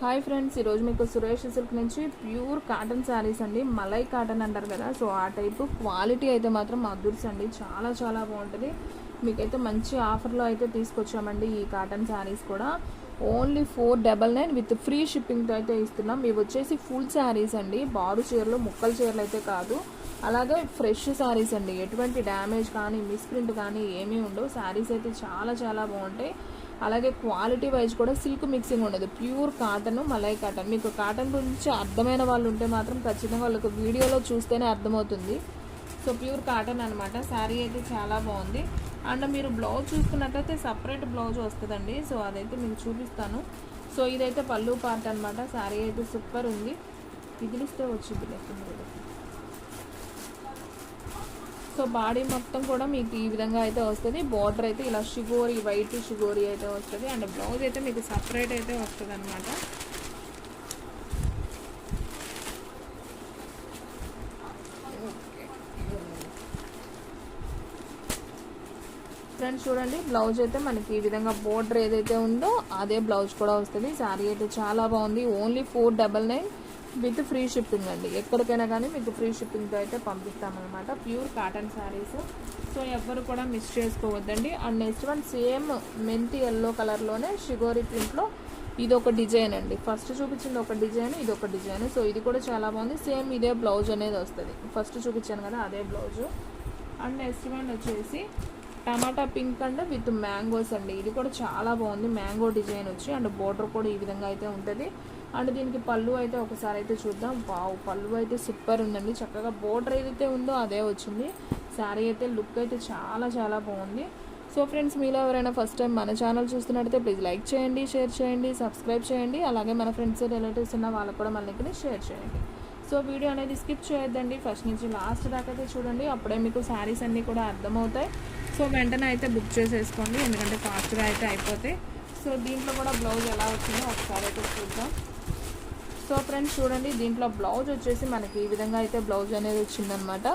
Hi friends, ఈరోజు మీకు Suresh silk నుంచి ప్యూర్ కాటన్ శారీస్ అండి. మలై కాటన్ అంటారు కదా, సో ఆ టైపు క్వాలిటీ అయితే మాత్రం అదుర్స్ అండి. చాలా చాలా బాగుంటుంది. మీకైతే మంచి ఆఫర్లో అయితే తీసుకొచ్చామండి ఈ కాటన్ శారీస్ కూడా. ఓన్లీ 499 విత్ ఫ్రీ షిప్పింగ్తో అయితే ఇస్తున్నాం. ఇవి వచ్చేసి ఫుల్ శారీస్ అండి, బారు చీరలు, ముక్కల చీరలు అయితే కాదు. అలాగే ఫ్రెష్ శారీస్ అండి, ఎటువంటి డ్యామేజ్ కానీ మిస్ప్రింట్ కానీ ఏమీ ఉండవు. శారీస్ అయితే చాలా చాలా బాగుంటాయి. అలాగే క్వాలిటీ వైజ్ కూడా సిల్క్ మిక్సింగ్ ఉండదు, ప్యూర్ కాటన్, మలై కాటన్. మీకు కాటన్ గురించి అర్థమైన వాళ్ళు ఉంటే మాత్రం ఖచ్చితంగా వాళ్ళకి వీడియోలో చూస్తేనే అర్థమవుతుంది. సో ప్యూర్ కాటన్ అనమాట. శారీ అయితే చాలా బాగుంది. అండ్ మీరు బ్లౌజ్ చూసుకున్నట్లయితే సపరేట్ బ్లౌజ్ వస్తుందండి. సో అదైతే మీకు చూపిస్తాను. సో ఇదైతే పళ్ళు పార్ట్ అనమాట. శారీ అయితే సూపర్ ఉంది. ఇదిలిస్తే వచ్చింది లేకుండా. సో బాడీ మొత్తం కూడా మీకు ఈ విధంగా అయితే వస్తుంది. బార్డర్ అయితే ఇలా షిగోరి, వైట్ షిగోరి అయితే వస్తుంది. అండ్ బ్లౌజ్ అయితే మీకు సపరేట్ అయితే వస్తుంది అనమాట. ఫ్రెండ్స్ చూడండి, బ్లౌజ్ అయితే మనకి ఈ విధంగా బార్డర్ ఏదైతే ఉందో అదే బ్లౌజ్ కూడా వస్తుంది. శారీ అయితే చాలా బాగుంది. ఓన్లీ 499 విత్ ఫ్రీ షిప్పింగ్ అండి. ఎక్కడికైనా కానీ మీకు ఫ్రీ షిప్పింగ్తో అయితే పంపిస్తామన్నమాట. Pure cotton saris. సో ఎవ్వరు కూడా మిస్ చేసుకోవద్దండి. అండ్ నెక్స్ట్ వన్ సేమ్ మెంతి ఎల్లో కలర్లోనే షిగోరి ప్రింట్లో ఇది ఒక డిజైన్ అండి. ఫస్ట్ చూపించింది ఒక డిజైన్, ఇది ఒక డిజైన్. సో ఇది కూడా చాలా బాగుంది. సేమ్ ఇదే బ్లౌజ్ అనేది వస్తుంది. ఫస్ట్ చూపించాను కదా అదే బ్లౌజు. అండ్ నెక్స్ట్ వన్ వచ్చేసి టమాటా పింక్ అండ్ విత్ మ్యాంగోస్ అండి. ఇది కూడా చాలా బాగుంది. మ్యాంగో డిజైన్ వచ్చి అండ్ బోర్డర్ కూడా ఈ విధంగా అయితే ఉంటుంది. అండ్ దీనికి పళ్ళు అయితే ఒకసారి అయితే చూద్దాం. వావ్, పళ్ళు అయితే సూపర్ ఉందండి. చక్కగా బోర్డర్ ఏదైతే ఉందో అదే వచ్చింది. శారీ అయితే లుక్ అయితే చాలా చాలా బాగుంది. సో ఫ్రెండ్స్, మీలో ఎవరైనా ఫస్ట్ టైం మన ఛానల్ చూస్తున్నట్టయితే ప్లీజ్ లైక్ చేయండి, షేర్ చేయండి, సబ్స్క్రైబ్ చేయండి. అలాగే మన ఫ్రెండ్స్, రిలేటివ్స్ ఉన్న వాళ్ళకు కూడా మన లింక్ని షేర్ చేయండి. సో వీడియో అనేది స్కిప్ చేయొద్దండి, ఫస్ట్ నుంచి లాస్ట్ దాకా అయితే చూడండి. అప్పుడే మీకు శారీస్ అన్నీ కూడా అర్థమవుతాయి. సో వెంటనే అయితే బుక్ చేసేసుకోండి, ఎందుకంటే ఫాస్ట్గా అయితే అయిపోతాయి. సో దీంట్లో కూడా బ్లౌజ్ ఎలా వచ్చిందో ఒకసారి అయితే చూద్దాం. సో ఫ్రెండ్స్ చూడండి, దీంట్లో బ్లౌజ్ వచ్చేసి మనకి ఈ విధంగా అయితే బ్లౌజ్ అనేది వచ్చిందనమాట.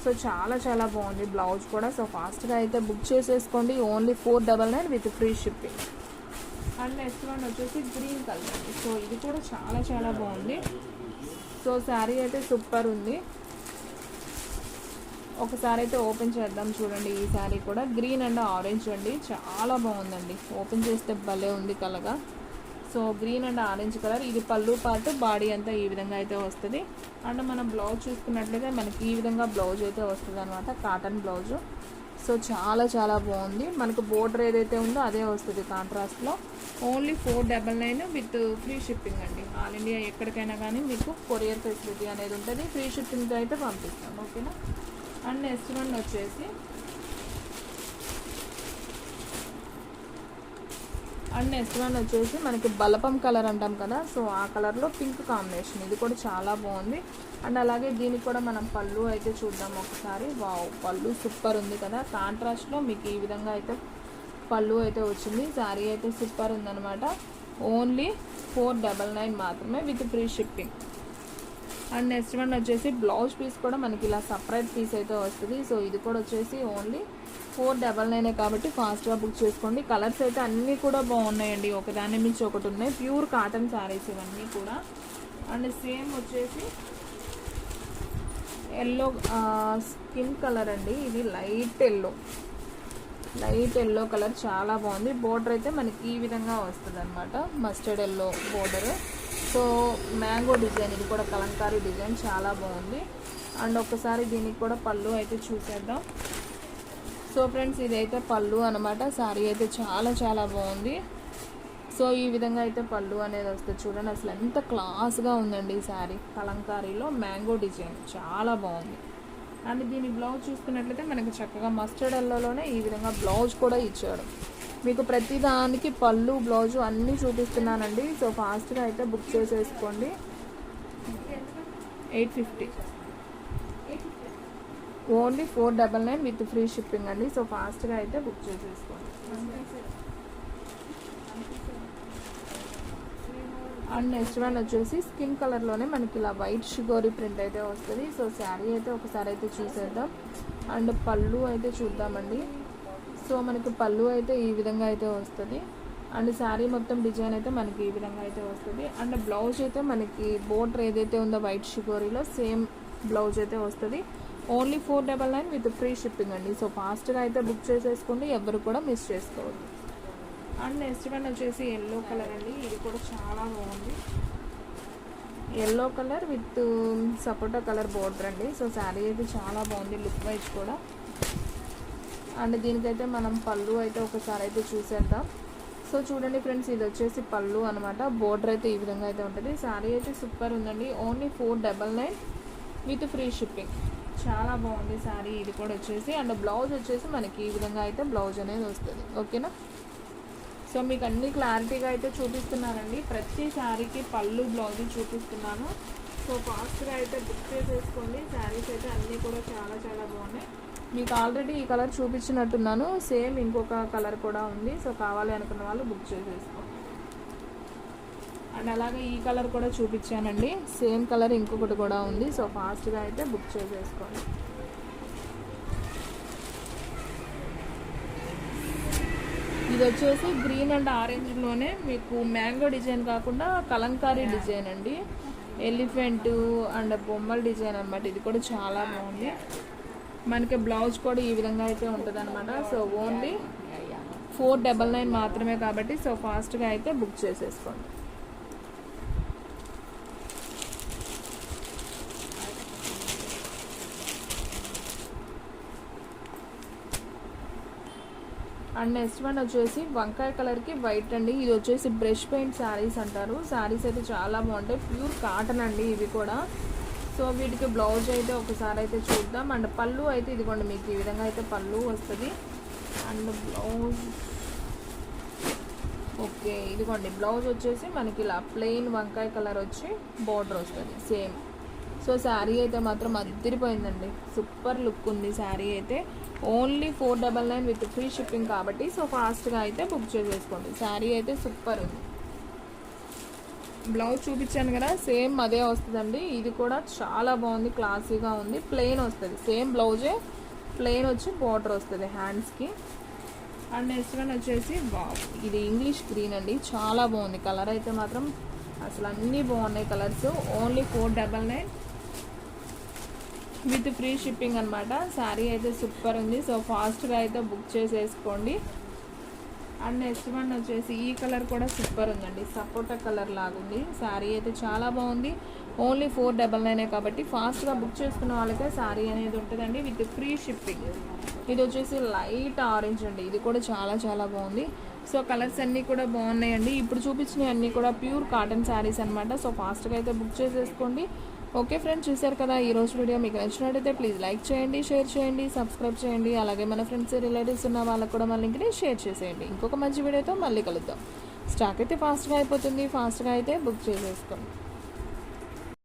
సో చాలా చాలా బాగుంది బ్లౌజ్ కూడా. సో ఫాస్ట్గా అయితే బుక్ చేసేసుకోండి. Only 499 with free shipping. And next one వచ్చేసి గ్రీన్ కలర్ అండి. సో ఇది కూడా చాలా చాలా బాగుంది. సో శారీ అయితే సూపర్ ఉంది. ఒకసారి అయితే ఓపెన్ చేద్దాం. చూడండి, ఈ శారీ కూడా గ్రీన్ అండ్ ఆరెంజ్ అండి. చాలా బాగుందండి. ఓపెన్ చేస్తే భలే ఉంది కలగా. So green and orange colour. ఇది పళ్ళు పాటు, బాడీ అంతా ఈ విధంగా అయితే వస్తుంది. అండ్ మనం బ్లౌజ్ చూసుకున్నట్లయితే మనకి ఈ విధంగా బ్లౌజ్ అయితే వస్తుంది అనమాట, కాటన్ బ్లౌజు. సో చాలా చాలా బాగుంది. మనకు బోర్డర్ ఏదైతే ఉందో అదే వస్తుంది కాంట్రాస్ట్లో. ఓన్లీ 499 విత్ ఫ్రీ షిప్పింగ్ అండి. ఆల్ ఇండియా ఎక్కడికైనా కానీ మీకు కొరియర్ ఫెసిలిటీ అనేది ఉంటుంది. ఫ్రీ షిప్పింగ్తో అయితే పంపిస్తాం, ఓకేనా. అండ్ నెక్స్ట్ వన్ వచ్చేసి మనకి బలపం కలర్ అంటాం కదా, సో ఆ కలర్లో పింక్ కాంబినేషన్. ఇది కూడా చాలా బాగుంది. అండ్ అలాగే దీనికి కూడా మనం పళ్ళు అయితే చూద్దాం ఒకసారి. వావ్, పళ్ళు సూపర్ ఉంది కదా. కాంట్రాస్ట్లో మీకు ఈ విధంగా అయితే పళ్ళు అయితే వచ్చింది. శారీ అయితే సూపర్ ఉందన్నమాట. ఓన్లీ 499 మాత్రమే with free shipping. And next one వచ్చేసి బ్లౌజ్ పీస్ కూడా మనకి ఇలా సపరేట్ పీస్ అయితే వస్తుంది. సో ఇది కూడా వచ్చేసి ఓన్లీ 499 కాబట్టి ఫాస్ట్గా బుక్ చేసుకోండి. కలర్స్ అయితే అన్నీ కూడా బాగున్నాయండి, ఒకదాని మించి ఒకటి ఉన్నాయి. ప్యూర్ కాటన్ శారీస్ ఇవన్నీ కూడా. అండ్ సేమ్ వచ్చేసి ఎల్లో స్కిన్ కలర్ అండి. ఇది లైట్ ఎల్లో కలర్, చాలా బాగుంది. బోర్డర్ అయితే మనకి ఈ విధంగా వస్తుంది అనమాట, mustard yellow border. So mango design, ఇది కూడా కలంకారీ డిజైన్, చాలా బాగుంది. అండ్ ఒకసారి దీనికి కూడా పళ్ళు అయితే చూసేద్దాం. సో ఫ్రెండ్స్, ఇదైతే పళ్ళు అనమాట. శారీ అయితే చాలా చాలా బాగుంది. సో ఈ విధంగా అయితే పళ్ళు అనేది వస్తుంది. చూడండి, అసలు ఎంత క్లాస్గా ఉందండి ఈ శారీ. కలంకారీలో మ్యాంగో డిజైన్ చాలా బాగుంది. అండ్ దీని బ్లౌజ్ చూసుకున్నట్లయితే మనకి చక్కగా మస్టర్డ్ ఎల్లోలోనే ఈ విధంగా బ్లౌజ్ కూడా ఇచ్చాడు. మీకు ప్రతి దానికి పళ్ళు, బ్లౌజు అన్నీ చూపిస్తున్నానండి. సో ఫాస్ట్గా అయితే బుక్ చేసేసుకోండి. 850 ఓన్లీ 499 విత్ ఫ్రీ షిప్పింగ్ అండి. సో ఫాస్ట్గా అయితే బుక్ చేసేసుకోండి. అండ్ నెక్స్ట్ వన్ వచ్చేసి స్కిన్ కలర్లోనే మనకి ఇలా వైట్ షుగోరీ ప్రింట్ అయితే వస్తుంది. సో శారీ అయితే ఒకసారి అయితే చూసేద్దాం. అండ్ పళ్ళు అయితే చూద్దామండి. సో మనకి పళ్ళు అయితే ఈ విధంగా అయితే వస్తుంది. అండ్ శారీ మొత్తం డిజైన్ అయితే మనకి ఈ విధంగా అయితే వస్తుంది. అండ్ బ్లౌజ్ అయితే మనకి బోర్డర్ ఏదైతే ఉందో వైట్ షిబోరీలో సేమ్ బ్లౌజ్ అయితే వస్తుంది. ఓన్లీ 499 విత్ ఫ్రీ షిప్పింగ్ అండి. సో ఫాస్ట్గా అయితే బుక్ చేసేసుకోండి, ఎవరు కూడా మిస్ చేసుకోవద్దు. అండ్ నెక్స్ట్ వన్ వచ్చేసి ఎల్లో కలర్ అండి. ఇది కూడా చాలా బాగుంది. Yellow colour with sapota colour border అండి. సో శారీ అయితే చాలా బాగుంది లుక్ వైజ్ కూడా. అండ్ దీనికైతే మనం పళ్ళు అయితే ఒకసారి అయితే చూసేద్దాం. సో చూడండి ఫ్రెండ్స్, ఇది వచ్చేసి పళ్ళు అనమాట. బోర్డర్ అయితే ఈ విధంగా అయితే ఉంటుంది. శారీ అయితే సూపర్ ఉందండి. Only 499 with free shipping. చాలా బాగుంది శారీ ఇది కూడా వచ్చేసి. అండ్ బ్లౌజ్ వచ్చేసి మనకి ఈ విధంగా అయితే బ్లౌజ్ అనేది వస్తుంది. ఓకేనా? సో మీకు అన్ని క్లారిటీగా అయితే చూపిస్తున్నానండి. ప్రతి శారీకి పళ్ళు బ్లౌజ్ చూపిస్తున్నాను. సో ఫాస్ట్గా అయితే బుక్ చేసేసుకోండి. శారీస్ అయితే అన్నీ కూడా చాలా చాలా బాగున్నాయి. మీకు ఆల్రెడీ ఈ కలర్ చూపించినట్టున్నాను. సేమ్ ఇంకొక కలర్ కూడా ఉంది. సో కావాలి అనుకున్న వాళ్ళు బుక్ చేసేసుకోండి. అండ్ అలాగే ఈ కలర్ కూడా చూపించానండి. సేమ్ కలర్ ఇంకొకటి కూడా ఉంది. సో ఫాస్ట్గా అయితే బుక్ చేసేసుకోండి. ఇది వచ్చేసి గ్రీన్ అండ్ ఆరెంజ్లోనే మీకు మ్యాంగో డిజైన్ కాకుండా కలంకారీ డిజైన్ అండి. ఎలిఫెంట్ అండ్ బొమ్మల డిజైన్ అనమాట. ఇది కూడా చాలా బాగుంది. మనకి బ్లౌజ్ కూడా ఈ విధంగా అయితే ఉంటుంది అనమాట. సో ఓన్లీ 499 మాత్రమే కాబట్టి సో ఫాస్ట్గా అయితే బుక్ చేసేసుకోండి. అండ్ నెక్స్ట్ వన్ వచ్చేసి వంకాయ కలర్కి వైట్ అండి. ఇది వచ్చేసి బ్రష్ పెయింట్ శారీస్ అంటారు. శారీస్ అయితే చాలా బాగుంటాయి. ప్యూర్ కాటన్ అండి ఇవి కూడా. సో వీటికి బ్లౌజ్ అయితే ఒకసారి అయితే చూద్దాం. అండ్ పళ్ళు అయితే ఇదిగోండి మీకు ఈ విధంగా అయితే పళ్ళు వస్తుంది. అండ్ బ్లౌజ్ ఓకే ఇదిగోండి బ్లౌజ్ వచ్చేసి మనకి ఇలా ప్లెయిన్ వంకాయ కలర్ వచ్చి బార్డర్ వస్తుంది సేమ్. సో శారీ అయితే మాత్రం అదిరిపోయిందండి. సూపర్ లుక్ ఉంది శారీ అయితే. ఓన్లీ 499 విత్ ఫ్రీ షిప్పింగ్ కాబట్టి సో ఫాస్ట్గా అయితే బుక్ చేసేసుకోండి. శారీ అయితే సూపర్ ఉంది. బ్లౌజ్ చూపించాను కదా సేమ్ అదే వస్తుందండి. ఇది కూడా చాలా బాగుంది, క్లాసీగా ఉంది. ప్లెయిన్ వస్తుంది సేమ్ బ్లౌజే, ప్లెయిన్ వచ్చి బార్డర్ వస్తుంది హ్యాండ్స్కి. అండ్ నెక్స్ట్ వన్ వచ్చేసి ఇది ఇంగ్లీష్ గ్రీన్ అండి. చాలా బాగుంది కలర్ అయితే మాత్రం. అసలు అన్నీ బాగున్నాయి colours. Only 499 with free shipping అనమాట. శారీ అయితే సూపర్ ఉంది. సో ఫాస్ట్గా అయితే బుక్ చేసేసుకోండి. అండ్ నెక్స్ట్ వన్ వచ్చేసి ఈ కలర్ కూడా సూపర్ ఉందండి. సపోటా కలర్ లాగుంది. శారీ అయితే చాలా బాగుంది. ఓన్లీ 499 కాబట్టి ఫాస్ట్గా బుక్ చేసుకున్న వాళ్ళకే శారీ అనేది ఉంటుందండి విత్ ఫ్రీ షిప్పింగ్. ఇది వచ్చేసి లైట్ ఆరెంజ్ అండి. ఇది కూడా చాలా చాలా బాగుంది. సో కలర్స్ అన్నీ కూడా బాగున్నాయండి. ఇప్పుడు చూపించినవి అన్నీ కూడా ప్యూర్ కాటన్ శారీస్ అనమాట. సో ఫాస్ట్గా అయితే బుక్ చేసేసుకోండి. ఓకే ఫ్రెండ్స్, చూసారు కదా ఈరోజు వీడియో. మీకు నచ్చినట్టయితే ప్లీజ్ లైక్ చేయండి, షేర్ చేయండి, సబ్స్క్రైబ్ చేయండి. అలాగే మన ఫ్రెండ్స్ రిలేటివ్స్ ఉన్న వాళ్ళకు కూడా మన లింక్ని షేర్ చేసేయండి. ఇంకొక మంచి వీడియోతో మళ్ళీ కలుద్దాం. స్టాక్ అయితే ఫాస్ట్గా అయిపోతుంది. ఫాస్ట్గా అయితే బుక్ చేసేసుకోండి.